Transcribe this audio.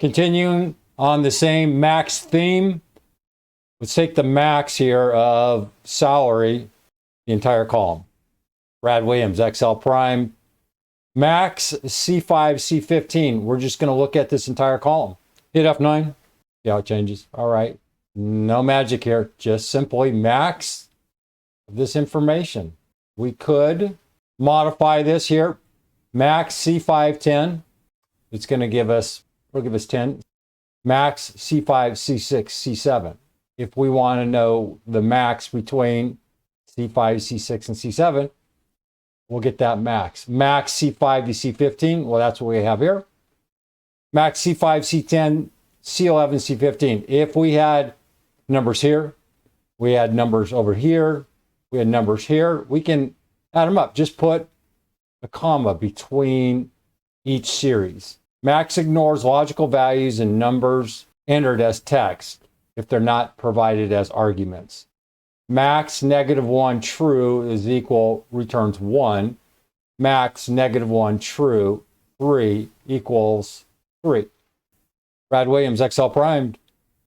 Continuing on the same max theme, let's take the max here of salary, the entire column. Brad Williams, Excel Prime. Max C5, C15. We're just going to look at this entire column. Hit F9. See how it changes. All right. No magic here. Just simply max this information. We could modify this here. Max C5, 10. It's going to give us, it'll give us 10. Max C5, C6, C7. If we want to know the max between C5, C6, and C7, we'll get that max. Max C5 to C15, well, that's what we have here. Max C5, C10, C11, C15. If we had numbers here, we had numbers over here, we had numbers here, we can add them up. Just put a comma between each series. Max ignores logical values and numbers entered as text if they're not provided as arguments. Max -1 true is equal returns 1. Max -1 true 3 equals 3. Brad Williams, Excel Primed.